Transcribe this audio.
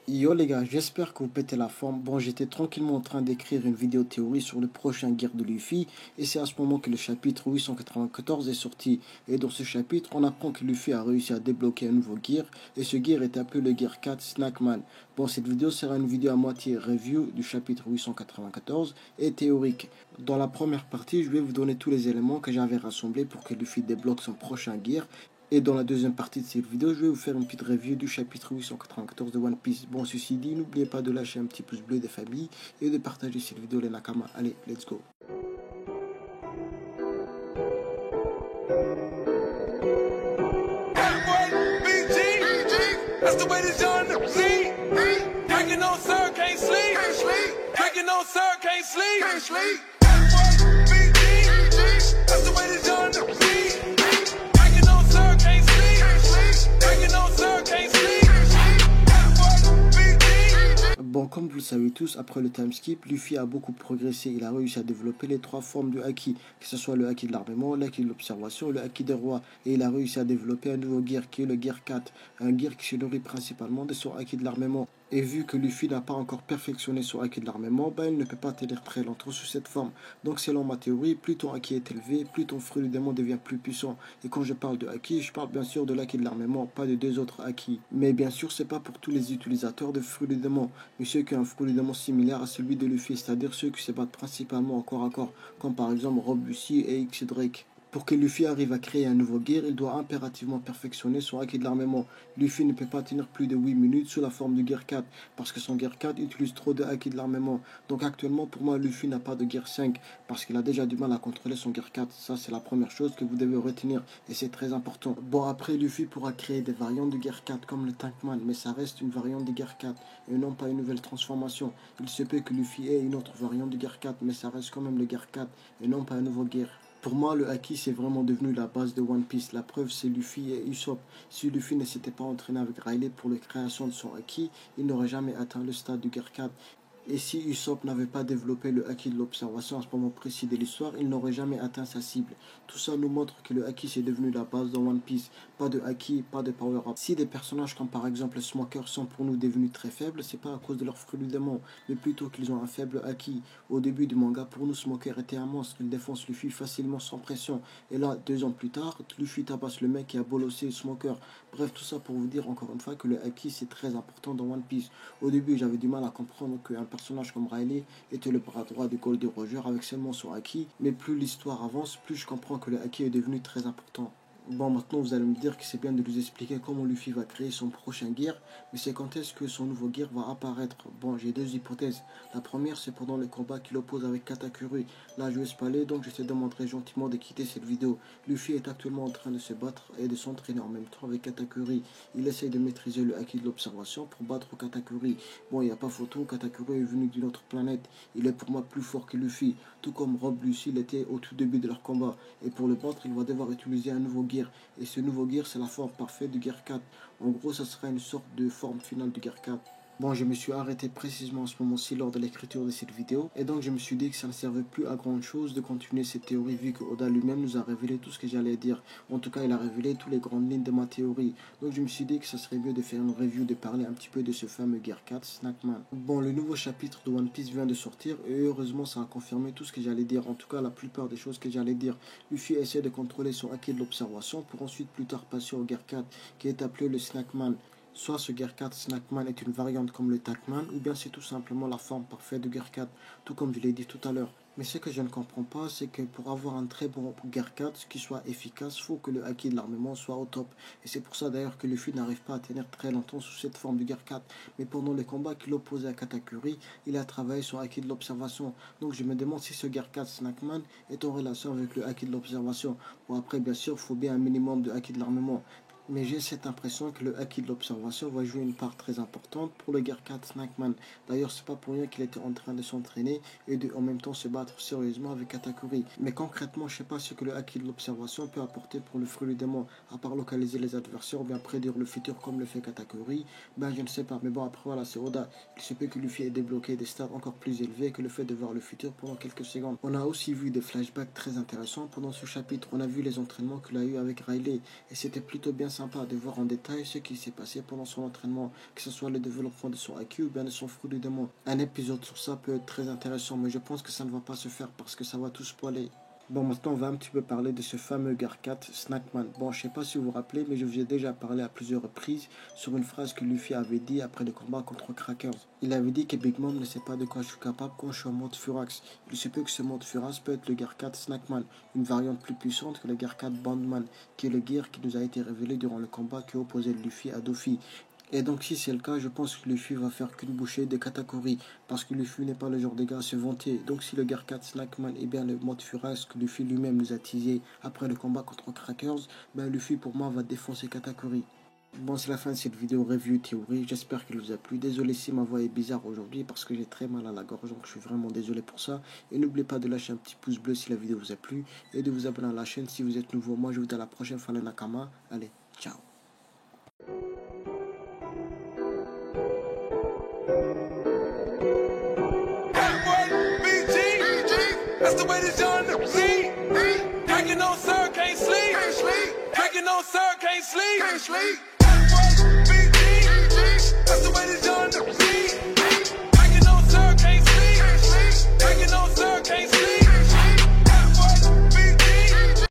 Yo les gars, j'espère que vous pétez la forme. Bon, j'étais tranquillement en train d'écrire une vidéo théorie sur le prochain gear de Luffy, et c'est à ce moment que le chapitre 894 est sorti. Et dans ce chapitre, on apprend que Luffy a réussi à débloquer un nouveau gear, et ce gear est appelé le gear 4 Snackman. Bon, cette vidéo sera une vidéo à moitié review du chapitre 894 et théorique. Dans la première partie, je vais vous donner tous les éléments que j'avais rassemblés pour que Luffy débloque son prochain gear. Et dans la deuxième partie de cette vidéo, je vais vous faire une petite review du chapitre 894 de One Piece. Bon, ceci dit, n'oubliez pas de lâcher un petit pouce bleu des familles et de partager cette vidéo les Nakama. Allez, let's go. Bon, comme vous le savez tous, après le time skip, Luffy a beaucoup progressé. Il a réussi à développer les trois formes de haki, que ce soit le haki de l'armement, le haki de l'observation et le haki des rois. Et il a réussi à développer un nouveau gear qui est le gear 4, un gear qui se nourrit principalement de son haki de l'armement. Et vu que Luffy n'a pas encore perfectionné son haki de l'armement, il ne peut pas tenir très longtemps sous cette forme. Donc selon ma théorie, plus ton haki est élevé, plus ton fruit du démon devient plus puissant. Et quand je parle de haki, je parle bien sûr de l'haki de l'armement, pas de deux autres haki. Mais bien sûr, c'est pas pour tous les utilisateurs de fruits du démon, mais ceux qui ont un fruit du démon similaire à celui de Luffy, c'est-à-dire ceux qui se battent principalement au corps à corps, comme par exemple Rob Lucy et X Drake. Pour que Luffy arrive à créer un nouveau gear, il doit impérativement perfectionner son haki de l'armement. Luffy ne peut pas tenir plus de 8 minutes sous la forme du gear 4, parce que son gear 4 utilise trop de haki de l'armement. Donc actuellement, pour moi, Luffy n'a pas de gear 5, parce qu'il a déjà du mal à contrôler son gear 4. Ça, c'est la première chose que vous devez retenir, et c'est très important. Bon, après, Luffy pourra créer des variantes de gear 4, comme le Tankman, mais ça reste une variante de gear 4, et non pas une nouvelle transformation. Il se peut que Luffy ait une autre variante de gear 4, mais ça reste quand même le gear 4, et non pas un nouveau gear. Pour moi, le haki, c'est vraiment devenu la base de One Piece. La preuve, c'est Luffy et Usopp. Si Luffy ne s'était pas entraîné avec Riley pour la création de son haki, il n'aurait jamais atteint le stade du Gear 4. Et si Usopp n'avait pas développé le haki de l'observation à ce moment précis de l'histoire, il n'aurait jamais atteint sa cible. Tout ça nous montre que le haki c'est devenu la base dans One Piece. Pas de haki, pas de power-up. Si des personnages comme par exemple Smoker sont pour nous devenus très faibles, c'est pas à cause de leur fruit du démon, mais plutôt qu'ils ont un faible haki. Au début du manga, pour nous, Smoker était un monstre. Il défonce Luffy facilement sans pression. Et là, 2 ans plus tard, Luffy tabasse le mec qui a bolossé Smoker. Bref, tout ça pour vous dire encore une fois que le haki c'est très important dans One Piece. Au début, j'avais du mal à comprendre qu'un personnage comme Riley était le bras droit de Goldie Roger avec seulement son haki, mais plus l'histoire avance, plus je comprends que le haki est devenu très important. Bon, maintenant vous allez me dire que c'est bien de nous expliquer comment Luffy va créer son prochain gear, mais c'est quand est-ce que son nouveau gear va apparaître? Bon, j'ai deux hypothèses. La première, c'est pendant le combat qu'il oppose avec Katakuri. Là, je vais spoiler, donc je te demanderai gentiment de quitter cette vidéo. Luffy est actuellement en train de se battre et de s'entraîner en même temps avec Katakuri. Il essaye de maîtriser le haki de l'observation pour battre Katakuri. Bon, il n'y a pas photo, Katakuri est venu d'une autre planète. Il est pour moi plus fort que Luffy, tout comme Rob Lucy l'était au tout début de leur combat. Et pour le battre, il va devoir utiliser un nouveau gear. Et ce nouveau gear, c'est la forme parfaite du gear 4. En gros, ça sera une sorte de forme finale du gear 4. Bon, je me suis arrêté précisément à ce moment-ci lors de l'écriture de cette vidéo, et donc je me suis dit que ça ne servait plus à grand chose de continuer cette théorie vu que Oda lui-même nous a révélé tout ce que j'allais dire. En tout cas, il a révélé toutes les grandes lignes de ma théorie. Donc je me suis dit que ça serait mieux de faire une review, de parler un petit peu de ce fameux Gear 4 Snackman. Bon, le nouveau chapitre de One Piece vient de sortir, et heureusement ça a confirmé tout ce que j'allais dire, en tout cas la plupart des choses que j'allais dire. Luffy essaie de contrôler son haki de l'observation pour ensuite plus tard passer au Gear 4 qui est appelé le Snackman. Soit ce Gear 4 Snackman est une variante comme le Tankman, ou bien c'est tout simplement la forme parfaite de Gear 4, tout comme je l'ai dit tout à l'heure. Mais ce que je ne comprends pas, c'est que pour avoir un très bon Gear 4 qui soit efficace, il faut que le haki de l'armement soit au top. Et c'est pour ça d'ailleurs que Luffy n'arrive pas à tenir très longtemps sous cette forme de Gear 4. Mais pendant les combats qu'il opposait à Katakuri, il a travaillé sur haki de l'observation. Donc je me demande si ce Gear 4 Snackman est en relation avec le haki de l'observation. Bon, après bien sûr, il faut bien un minimum de haki de l'armement. Mais j'ai cette impression que le haki de l'observation va jouer une part très importante pour le Gear 4 Snackman. D'ailleurs, c'est pas pour rien qu'il était en train de s'entraîner et de en même temps se battre sérieusement avec Katakuri. Mais concrètement, je sais pas ce que le haki de l'observation peut apporter pour le fruit du démon, à part localiser les adversaires ou bien prédire le futur comme le fait Katakuri. Je ne sais pas. Mais bon, après voilà, c'est Oda. Il se peut que Luffy ait débloqué des stats encore plus élevés que le fait de voir le futur pendant quelques secondes. On a aussi vu des flashbacks très intéressants pendant ce chapitre. On a vu les entraînements qu'il a eu avec Riley et c'était plutôt bien sympa de voir en détail ce qui s'est passé pendant son entraînement, que ce soit le développement de son IQ ou bien de son flou de démon. Un épisode sur ça peut être très intéressant, mais je pense que ça ne va pas se faire parce que ça va tout spoiler. Bon, maintenant on va un petit peu parler de ce fameux Gear 4 Snackman. Bon, je sais pas si vous vous rappelez, mais je vous ai déjà parlé à plusieurs reprises sur une phrase que Luffy avait dit après le combat contre Crackers. Il avait dit que Big Mom ne sait pas de quoi je suis capable quand je suis en mode Furax. Il se peut que ce mode Furax peut être le Gear 4 Snackman, une variante plus puissante que le Gear 4 Bandman, qui est le gear qui nous a été révélé durant le combat qui opposait Luffy à Doffy. Et donc si c'est le cas, je pense que Luffy va faire qu'une bouchée de Katakuri, parce que Luffy n'est pas le genre de gars à se vanter. Donc si le Gear 4 Snackman est bien le mode Furax que Luffy lui-même nous a teasé après le combat contre Crackers, ben Luffy pour moi va défoncer Katakuri. Bon, c'est la fin de cette vidéo review théorie, j'espère qu'elle vous a plu. Désolé si ma voix est bizarre aujourd'hui parce que j'ai très mal à la gorge, donc je suis vraiment désolé pour ça. Et n'oubliez pas de lâcher un petit pouce bleu si la vidéo vous a plu et de vous abonner à la chaîne si vous êtes nouveau. Moi je vous dis à la prochaine fois les Nakama. Allez, ciao. That's the way this young nigga see. Drinking on sir, can't sleep. Drinking on sir, can't sleep. That's the way this young nigga see.